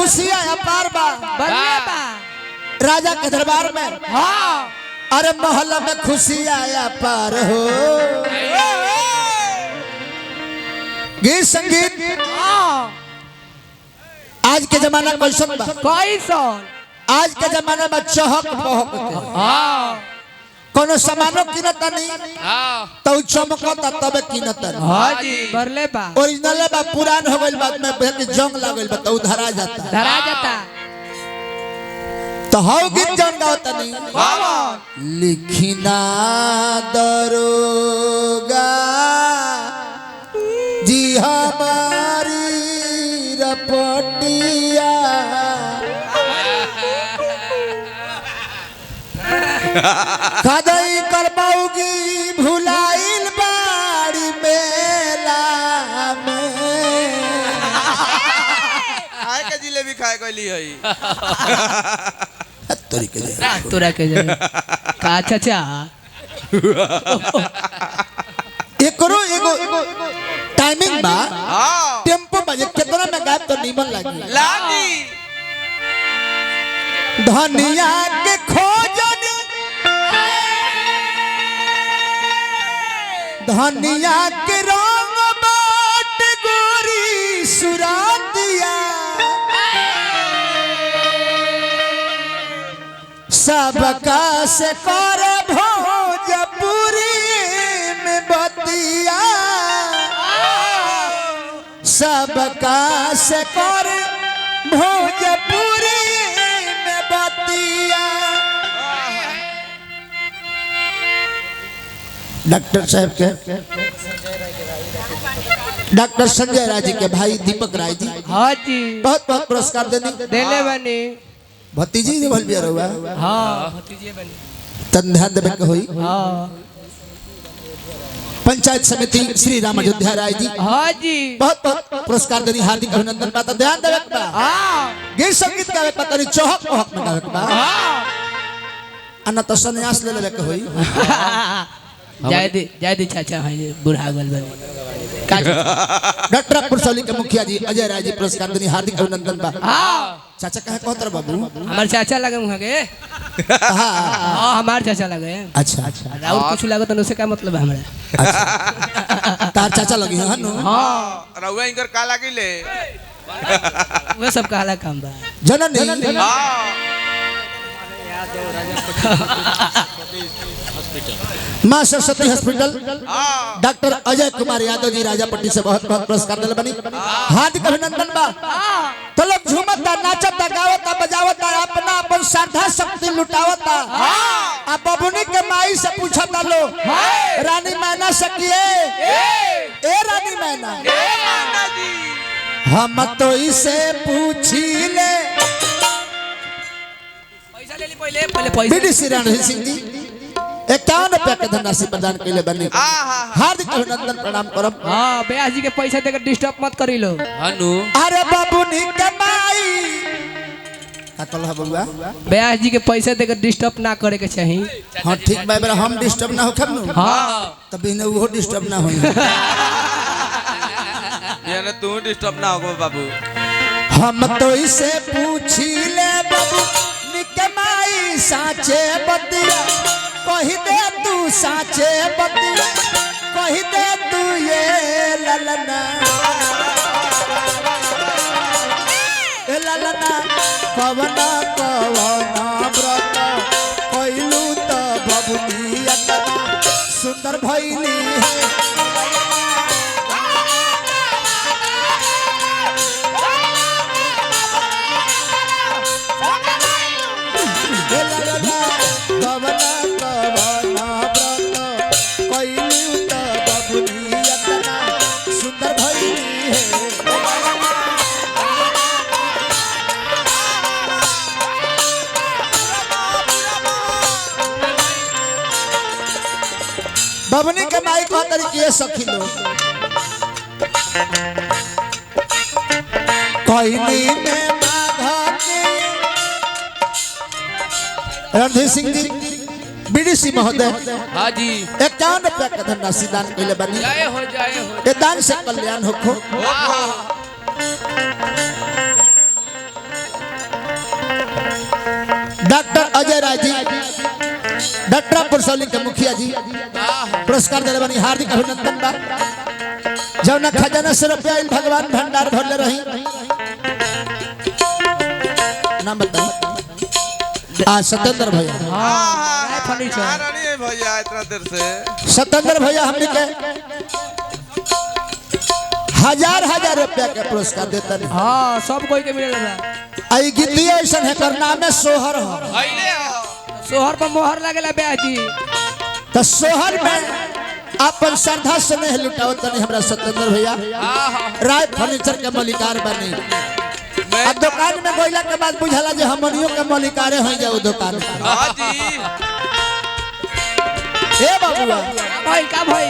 खुशी आया पार बा राजा के दरबार में। हाँ अरे मोहल्ला में खुशी आया पार हो। गीत संगीत आज के जमाना कैसन बा? कैसन? आज के जमाना में चहक पहक के कोनो सामानो किनता नहीं तो चमकता तबे किनता। हां जी भरले बा ओरिजिनल बा पुरान हो गइल बाद में जंग लागल बा तो धरा जाता तो हाउ गीत जंग गावता नहीं। लिखिना दरोगा जी हमारी रपटिया कदई करबाऊगी भुलाइल बाड़ी मेला में। आए के जिलेबी खाए गइली हई तोरा के जे का चाचा एकरो एगो टाइमिंग बा टेम्पो बजे कितना में गायब तो नीमन लागी। धनिया के खोजनी धनिया के रंग बाट गोरी सुरातिया सबका से कर भोजपुरी में बतिया सबका से कर भोजपुरी में बतिया। डॉक्टर साहब के डॉक्टर संजय राय जी के भाई दीपक राय जी हाँ जी बहुत बहुत पुरस्कार देले बनी भतीजी जी बोल बिया रहुआ। हाँ भतीजी बनी तन ध्यान देवे के होई। हाँ पंचायत समिति श्री राम अयोध्या राय जी हाँ जी बहुत बहुत पुरस्कार देनी हार्दिक अभिनंदन बा। ध्यान देवे के बा। हाँ गीत संगीत गावे पता नहीं चौहक पहक में गावे के बा। अन्ना तो संन्यास ले लेवे के होई। जय दी चाचा भाई बुढ़ा गल बनी डॉक्टर पुरसौली के मुखिया जी अजय राय जी पुरस्कार देनी हार्दिक अभिनंदन बा। चाचा कहे कहतर बाबू हमार चाचा लगे मुहा के हां हमार चाचा लगे। अच्छा अच्छा और कुछ लागत न उसे क्या मतलब है हमरा। अच्छा तार चाचा लगे हैं नु। हां रउआ इनकर का लागिले वो सब काला काम बा जननी। मां सरस्वती हॉस्पिटल डॉक्टर अजय कुमार यादव जी राजापट्टी से बहुत बहुत पुरस्कार दिल बनी हार्दिक अभिनंदन बा। तो लोग झूमता नाचता गावता बजावता अपना अपन श्रद्धा शक्ति लुटावता। आ बबुनी के माई से पूछता लोग रानी मैना सकिए ए रानी मैना हम तो इसे पूछी ले। पैसा ले ली पहले पैसा बीडीसी रणधीर सिंह जी 51 रुपया के धनराशि प्रदान कैले बनी हार्दिक अभिनंदन प्रणाम करब। हां ब्यास जी के पैसा देकर डिस्टर्ब मत करी लो। हानु अरे बाबूनी कमाई का कहला बबुआ ब्यास जी के पैसा देकर डिस्टर्ब ना करे के चाहिए। हां ठीक बा हम डिस्टर्ब ना होखम नु। हां तभी न वो डिस्टर्ब ना होई। यानी तू डिस्टर्ब ना हो बाबू। हम तो इसे पूछी ले बाबू निकमाई साचे बतिया कही दे तू साचे बतिया कही दे तू ये ललना ए ललना कवना कवना व्रत कइलू त बबुनी अतना सुंदर भइली है। बबनी के माई को तरीके सखी लोग कोयनी में माधा के रणधीर सिंह जी बीडीसी महोदय हाँ जी 51 रुपया का धनराशि दान कैले बनी। जय हो ये दान से कल्याण होखो। डॉक्टर अजय राय जी डॉक्टर पुरसौली के मुखिया जी पुरस्कार दिले बनी हार्दिक अभिनंदन बा जौना खजाना से रुपया इन भगवान भंडार भरले रही नाम बताओ सत्येंद्र भैया हाँ नहीं है भैया इतना देर से सत्येंद्र भैया हमने के हजार रुपया के पुरस्कार देता है। हाँ सब कोई के मिलेला आई गीतिया ऐसा है कर नाम है सोहर हो अइले हो सोहर पर मोहर लगेला ब्याजी तो सोहर में अपन श्रद्धा से नहीं लुटाओ तनी हमरा सत्येंद्र भैया राय फर्नीचर के मालिकार बनी अब दुकान में गइला के बाद बुझला जे हमनियो के मालिकारे हो जाओ दुकान हाँ जी ए बाबूआ का भाई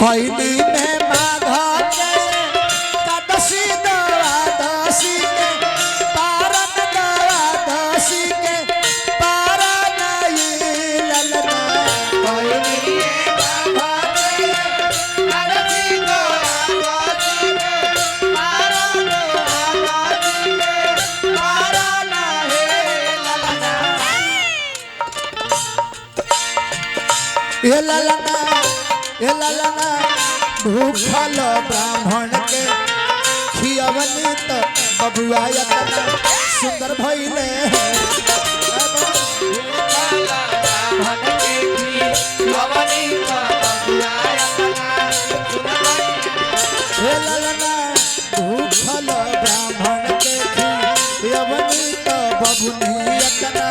कोइनी में माघा के कदसी द्वादशी के पारन द्वादशी के पारन ये ललना कोइनी में माघा के कदसी द्वादशी के पारन द्वादशी के पारन ये ललना ये ललना भूखल ब्राह्मण के खियवनी तो बबुआ यतना सुंदर भइले हे ललना भूखल ब्राह्मण के खियवनी तो बबुआ यतना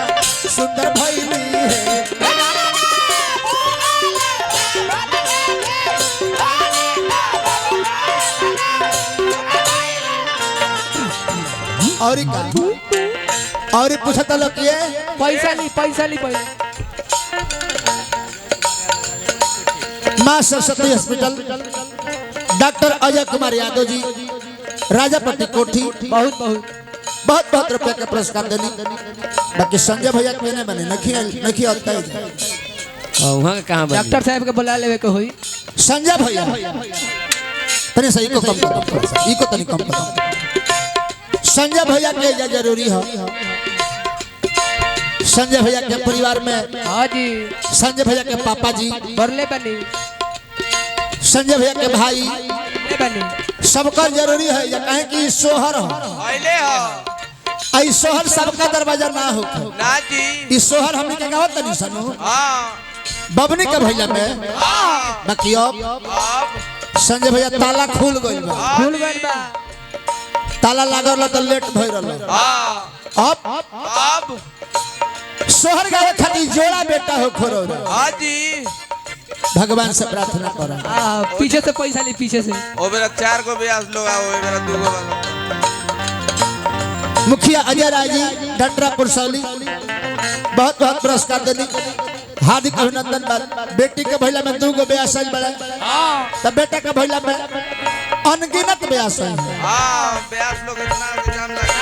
सुंदर भइली है और पूछता लोग ये पैसा ली पैसा माँ सरस्वती हॉस्पिटल डॉक्टर अजय कुमार यादव जी राजापट्टी कोठी बहुत रुपए का पुरस्कार देनी बाकी संजय भैया के नहीं बने नखी होता है वहाँ कहाँ डॉक्टर साहब के बुला लेवे के हुई संजय भैया तनी सही को कम करो इको तनी कम करो संजय भैया के जा जरूरी है संजय भैया के परिवार में हाँ जी संजय भैया के पापा जी बरले बनी संजय भैया के भाई बनी सबका जरूरी है या कहे कि सोहर हो अइले हो आई सोहर सबका दरवाजा ना हो ना जी ई सोहर हमनी के गावत तनी सनो हाँ बबनी के भैया में बाकी अब संजय भैया ताला खुल गइल बा ताला लागल तो लेट भइल रहल अब सोहर गावे खातिर जोड़ा बेटा हो खोरो हाँ जी भगवान से प्रार्थना करो पीछे से पैसा ली पीछे से ओ मेरा 4 को ब्याज लोग आओ मेरा 2 को मुखिया अजय राय जी डंडरा पुरसौली बहुत पुरस्कार देनी हार्दिक अभिनंदन बेटी के भैला में 2 को ब्याह सज बड़ा तब बेटा के भैला में अनगिनत ब्याह सज हां ब्याज लोग इतना इंतजाम लगा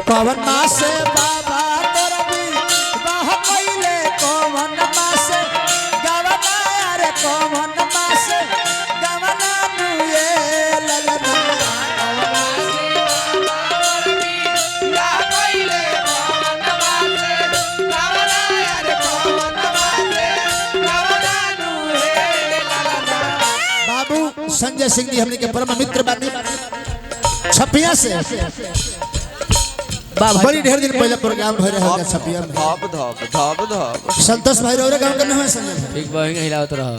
पवन मास से बाबा तोरा भी बाह कइले पवन मास से गवना रे पवन मास से गवना नुए ललना संजय सिंह जी हमने के परम मित्र बानी छपिया से बड़ी ढेर दिन पहले प्रोग्राम हो रहा है छपिया में धप संतोष भाई रे गांव के न है संजय एक बार हिलावत रहा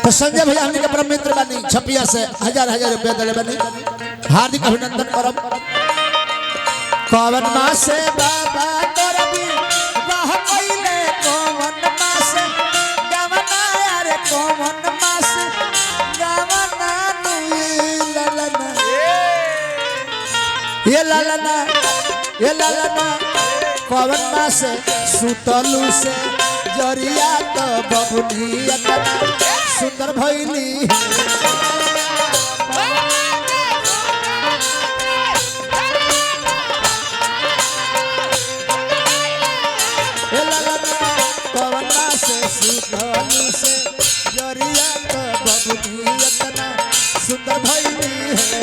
तो संजय भैया हमने के परम मित्र बानी छपिया से हजार रुपया दले बानी हार्दिक अभिनंदन करब पवन मास से बाबा तोरा भी वाह कइले पवन मास से गवना रे पवन मास ये ललना पवन मास सुतलू से जरिया तो बबुनी सुंदर भइली ये ललना पवन मास सुतलू से जरिया तो बबुनी सुंदर भइली है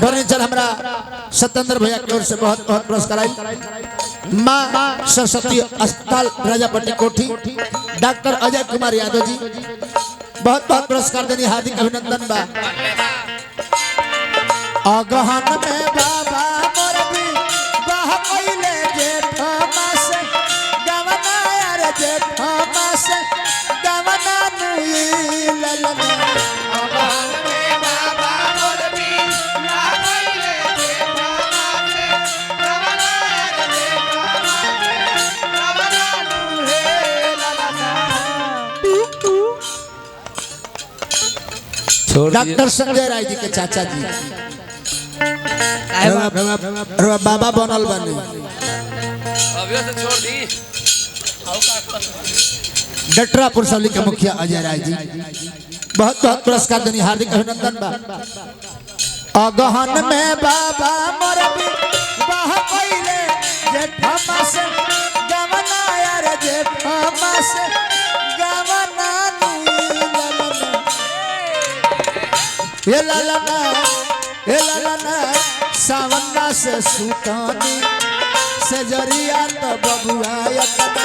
फर्नीचर हमरा सत्येंद्र भैया की ओर से बहुत बहुत पुरस्कार आई। माँ सरस्वती अस्पताल राजापट्टी कोठी डॉक्टर अजय कुमार यादव जी बहुत बहुत पुरस्कार देनी हार्दिक अभिनंदन बा। अगहन में बाबा मोर भी बाह कइले जेठ मास गवना यार जेठ मास गवना नुई ललना। अगहन में बाबा मोर भी बाह कइले जेठ मास गवना यार जेठ मास गवना नुई ललना। डॉक्टर संजय राय जी के चाचा जी बाबा बनल बनी अभी से छोड़ दी। डटरापुर सवली के मुखिया अजय राय जी बहुत बहुत पुरस्कार देनी हार्दिक अभिनंदन बा। अगहन में बाबा मोर भी बाह कइले जेठ मास गवना यार जेठ मास गवना नुई ललना सावना से सुतानी से जरिया तो बबुआ यतना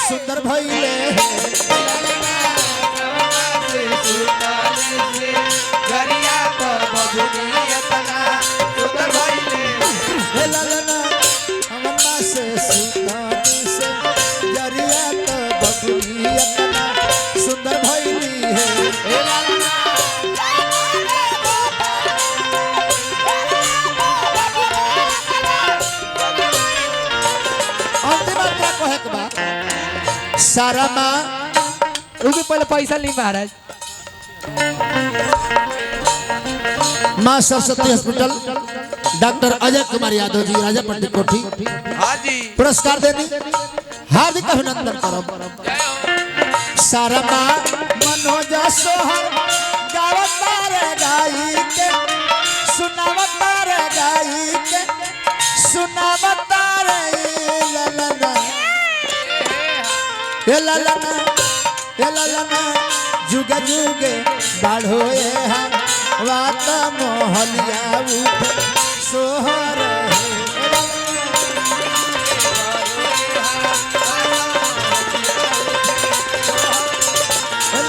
सुंदर भइले गरिया तो बबुनी यतना सुंदर भइले। हे ललना सावना से सुतानी से जरिया तो बबुआ यतना सुंदर भइली है। सारा माँ रुको पहले पैसा ली महाराज। माँ सरस्वती हॉस्पिटल डॉक्टर अजय कुमार यादव जी राजापट्टी कोठी हाँ जी पुरस्कार देनी हार्दिक अभिनंदन करो। सारा माँ मनोज सोहर गावतार गाई के सुनावतार गाई के सुनावतार ललना ललना जुग जुगे बाढ़ोए हम वात मोहलिया उठ सोहर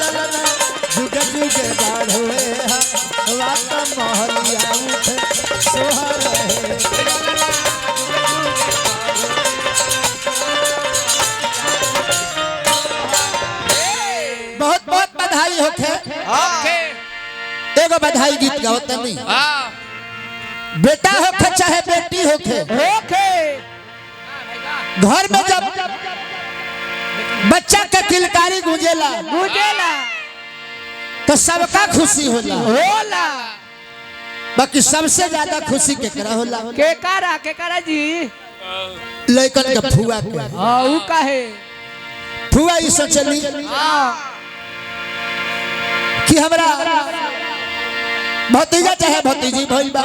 ललना जुग जुगे बाढ़ोए हम वात मोहलिया उठ सोहर बहुत बहुत बधाई होखे। एगो बधाई गीत गावत नहीं बेटा होखे चाहे बेटी होखे घर में जब बच्चा के किलकारी गूंजेला तो सबका खुशी होला बाकी सबसे ज्यादा खुशी केकरा होला केकरा जी लइकन के फुआ के ऊ काहे फुआ ई सोचली कि हमरा भतीजा चाहे भतीजी भइल बा